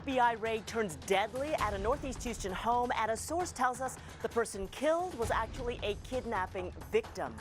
FBI raid turns deadly at a Northeast Houston home, and a source tells us the person killed was actually a kidnapping victim.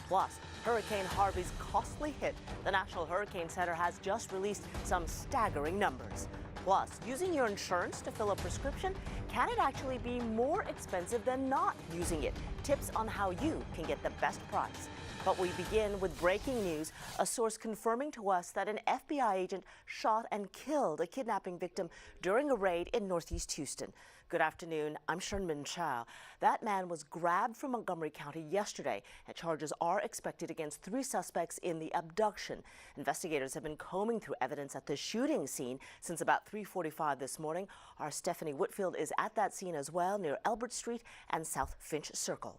Plus, Hurricane Harvey's costly hit. The National Hurricane Center has just released some staggering numbers. Plus, using your insurance to fill a prescription, can it actually be more expensive than not using it? Tips on how you can get the best price. But we begin with breaking news, a source confirming to us that an FBI agent shot and killed a kidnapping victim during a raid in Northeast Houston. Good afternoon, I'm Sherman Chow. That man was grabbed from Montgomery County yesterday, and charges are expected against 3 suspects in the abduction. Investigators have been combing through evidence at the shooting scene since about 3:45 this morning. Our Stephanie Whitfield is at that scene as well, near Elbert Street and South Finch Circle.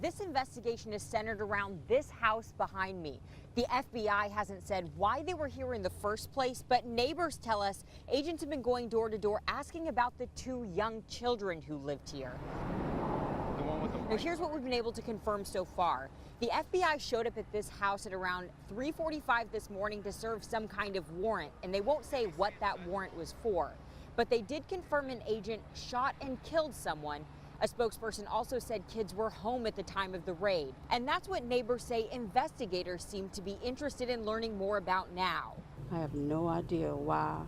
This investigation is centered around this house behind me. The FBI hasn't said why they were here in the first place, but neighbors tell us agents have been going door to door asking about the 2 young children who lived here. Now, here's what we've been able to confirm so far. The FBI showed up at this house at around 3:45 this morning to serve some kind of warrant, and they won't say what that warrant was for. But they did confirm an agent shot and killed someone. A spokesperson also said kids were home at the time of the raid. And that's what neighbors say investigators seem to be interested in learning more about now. I have no idea why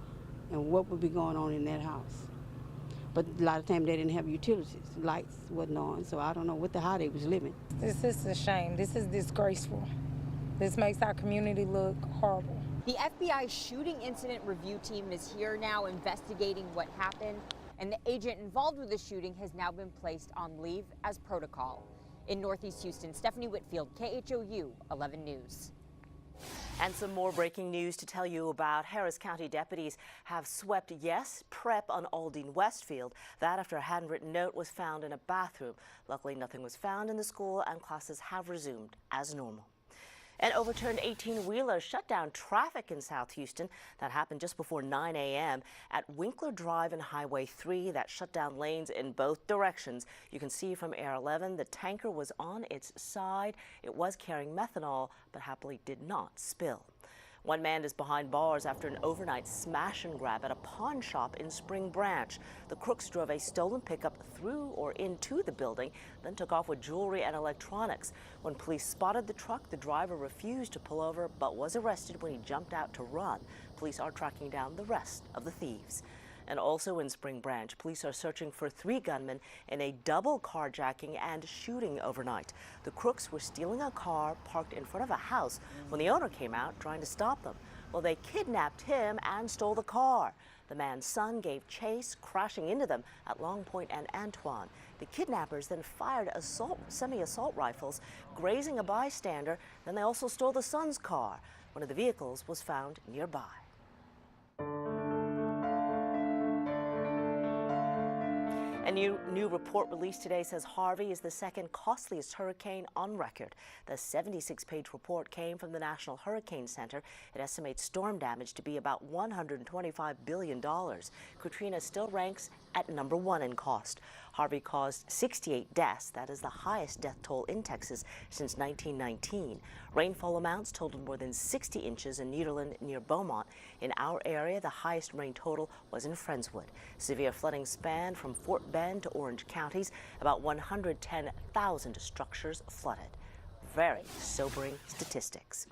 and what would be going on in that house. But a lot of times they didn't have utilities. Lights wasn't on, so I don't know how they was living. This is a shame. This is disgraceful. This makes our community look horrible. The FBI shooting incident review team is here now investigating what happened. And the agent involved with the shooting has now been placed on leave as protocol. In Northeast Houston, Stephanie Whitfield, KHOU 11 News. And some more breaking news to tell you about. Harris County deputies have swept prep on Aldine Westfield. That after a handwritten note was found in a bathroom. Luckily, nothing was found in the school and classes have resumed as normal. An overturned 18-wheeler shut down traffic in South Houston. That happened just before 9 a.m. at Winkler Drive and Highway 3. That shut down lanes in both directions. You can see from Air 11 the tanker was on its side. It was carrying methanol, but happily did not spill. One man is behind bars after an overnight smash and grab at a pawn shop in Spring Branch. The crooks drove a stolen pickup through or into the building, then took off with jewelry and electronics. When police spotted the truck, the driver refused to pull over, but was arrested when he jumped out to run. Police are tracking down the rest of the thieves. And also in Spring Branch, police are searching for 3 gunmen in a double carjacking and shooting overnight. The crooks were stealing a car parked in front of a house when the owner came out trying to stop them. Well, they kidnapped him and stole the car. The man's son gave chase, crashing into them at Long Point and Antoine. The kidnappers then fired semi-assault rifles, grazing a bystander. Then they also stole the son's car. One of the vehicles was found nearby. A new report released today says Harvey is the 2nd costliest hurricane on record. The 76-page report came from the National Hurricane Center. It estimates storm damage to be about $125 billion. Katrina still ranks at number 1 in cost. Harvey caused 68 deaths. That is the highest death toll in Texas since 1919. Rainfall amounts totaled more than 60 inches in Nederland near Beaumont. In our area, the highest rain total was in Friendswood. Severe flooding spanned from Fort Bend to Orange counties. About 110,000 structures flooded. Very sobering statistics.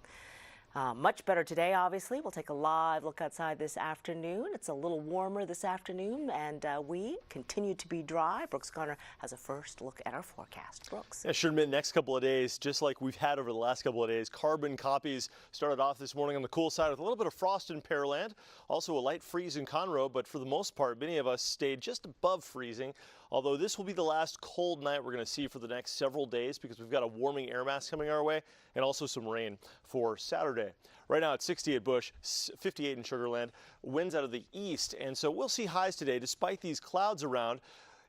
Much better today, obviously. We'll take a live look outside this afternoon. It's a little warmer this afternoon, and we continue to be dry. Brooks Garner has a first look at our forecast. Brooks. Yeah, sure, Mint, next couple of days, just like we've had over the last couple of days, carbon copies started off this morning on the cool side with a little bit of frost in Pearland, also a light freeze in Conroe, but for the most part, many of us stayed just above freezing. Although this will be the last cold night we're going to see for the next several days because we've got a warming air mass coming our way and also some rain for Saturday. Right now it's 60 at Bush, 58 in Sugar Land, winds out of the east, and so we'll see highs today despite these clouds around.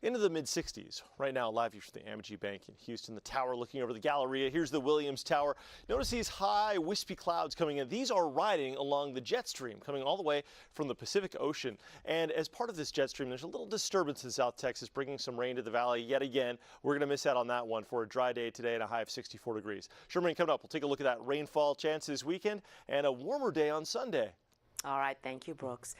into the mid-60s. Right now, live view from the Amegy Bank in Houston, the tower looking over the Galleria. Here's the Williams Tower. Notice these high, wispy clouds coming in. These are riding along the jet stream, coming all the way from the Pacific Ocean. And as part of this jet stream, there's a little disturbance in South Texas, bringing some rain to the valley yet again. We're going to miss out on that one for a dry day today and a high of 64 degrees. Sherman, coming up, we'll take a look at that rainfall chance this weekend and a warmer day on Sunday. All right, thank you, Brooks.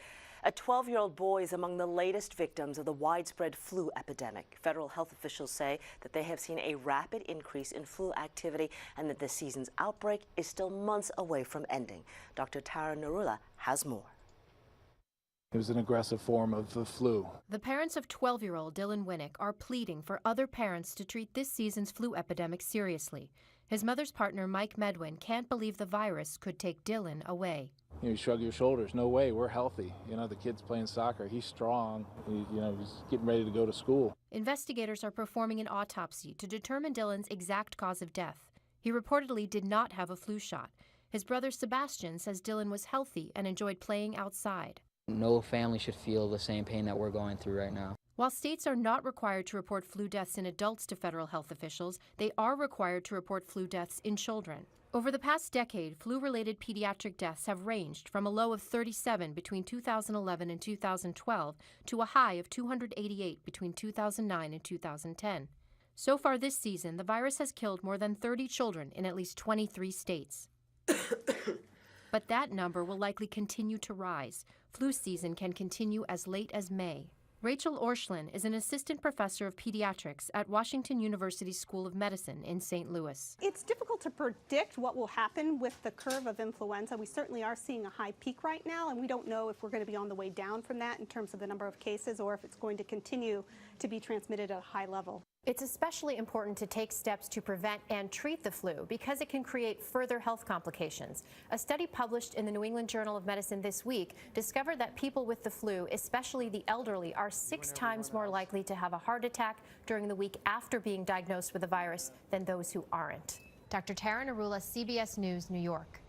A 12-year-old boy is among the latest victims of the widespread flu epidemic. Federal health officials say that they have seen a rapid increase in flu activity and that this season's outbreak is still months away from ending. Dr. Tara Narula has more. It was an aggressive form of the flu. The parents of 12-year-old Dylan Winnick are pleading for other parents to treat this season's flu epidemic seriously. His mother's partner, Mike Medwin, can't believe the virus could take Dylan away. You shrug your shoulders. No way, we're healthy. The kid's playing soccer. He's strong. He's getting ready to go to school. Investigators are performing an autopsy to determine Dylan's exact cause of death. He reportedly did not have a flu shot. His brother Sebastian says Dylan was healthy and enjoyed playing outside. No family should feel the same pain that we're going through right now. While states are not required to report flu deaths in adults to federal health officials, they are required to report flu deaths in children. Over the past decade, flu-related pediatric deaths have ranged from a low of 37 between 2011 and 2012 to a high of 288 between 2009 and 2010. So far this season, the virus has killed more than 30 children in at least 23 states. But that number will likely continue to rise. Flu season can continue as late as May. Rachel Orschlin is an assistant professor of pediatrics at Washington University School of Medicine in St. Louis. It's difficult to predict what will happen with the curve of influenza. We certainly are seeing a high peak right now, and we don't know if we're going to be on the way down from that in terms of the number of cases or if it's going to continue to be transmitted at a high level. It's especially important to take steps to prevent and treat the flu because it can create further health complications. A study published in the New England Journal of Medicine this week discovered that people with the flu, especially the elderly, are 6 times more likely to have a heart attack during the week after being diagnosed with the virus than those who aren't. Dr. Tara Narula, CBS News, New York.